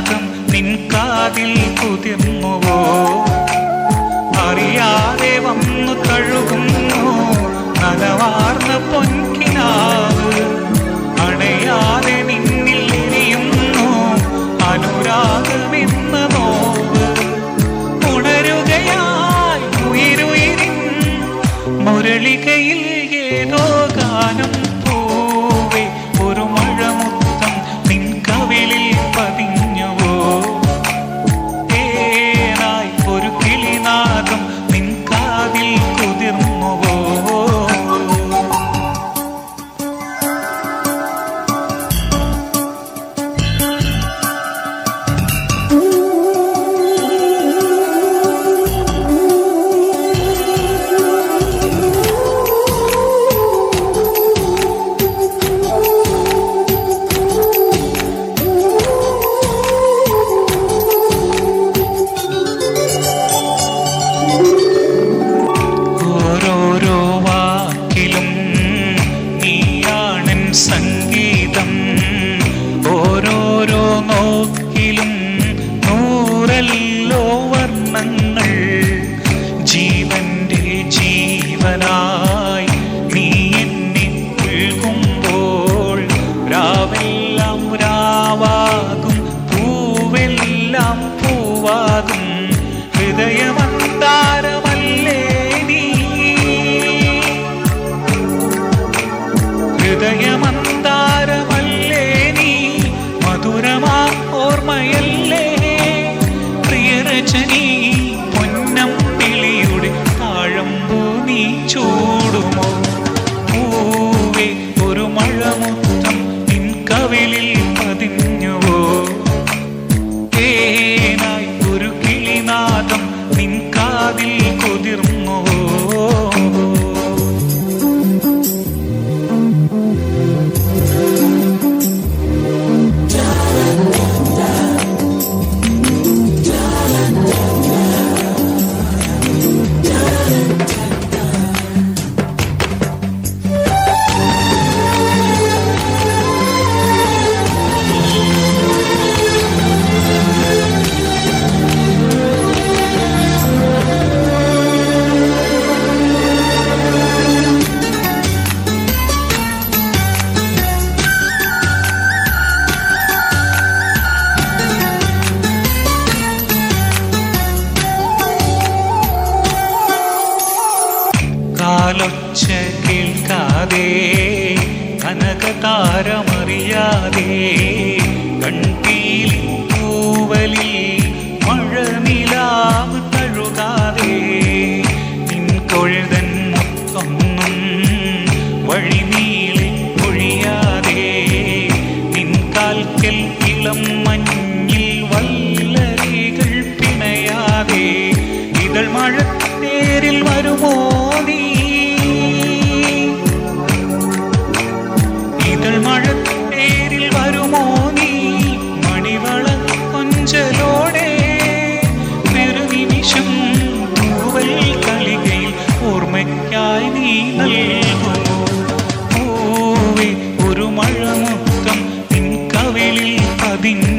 കിളിനാദം നിൻ കാതിൽ കുതിർന്നുവോ? അറിയാതെ വന്നു തഴുകുന്നു നനവാർന്ന പൊൻകിനാവ്. അണയാതെ നിന്നിൽ എരിയുന്നു അനുരാഗമെന്ന നോവ്. ഉണരുകയായി ഉയിരുയിരിൻ മുരളികയിൽ ഏതോ ഗാനം. പൂവേ ഒരു മഴമുത്തം നിൻ കവിളിൽ പതിഞ്ഞുവോ? ഏനായി ഒരു കിളിനാദം നിൻ കാതിൽ കുതിർന്നുവോ? സംഗീതം ഓരോരോ നോക്കിലും നൂറല്ലോ വർണ്ണങ്ങൾ. ജീവന്റെ ജീവനായി നീ എന്നെ പുൽകുമ്പോൾ രാവെല്ലാം രാവാകും പൂവെല്ലാം പൂവാകും. ഹൃദയമന്താരമല്ലേ നീ, ഹൃദയമന്താരമല്ലേ നീ, മധുരമാ ഓർമ്മയല്ലേ പ്രിയരചനി. പൊന്നമ്പിളിയുടെ താഴമ്പൂ നീ ചൂടുമോ? പൂവേ ഒരു മഴമുത്തം നിൻ കവിളിൽ പതിഞ്ഞുവോ? തേനായി ഒരു കിളിനാദം നിൻ കാതിൽ കുതിർന്നുവോ? കാലൊച്ച കേൾക്കാതെ കനകതാരമറിയാതെ കൺപീലി പൂവലിൽ മഴനിലാവ് തഴുകാതെ നിൻ കൊഴുതൻ മുത്തൊന്നും വഴിനീളെ പൊഴിയാതെ നിൻ കാൽക്കൽ ഇളം മഞ്ഞിൽ വല്ലരികൾ പിണയാതെ ഇതൾ മഴത്തേരിൽ വരുമോ നീ? ഇതൾ മഴത്തേരിൽ വരുമോ നീ? മണിവള കൊഞ്ചലോടെ പെരുനിമിഷം പൂവൽ കളികയിൽ ഓർമ്മയ്ക്കായി നീ നൽകുമോ? പൂവേ ഒരു മഴമുത്തം നിൻ കവിളിൽ പതിഞ്ഞു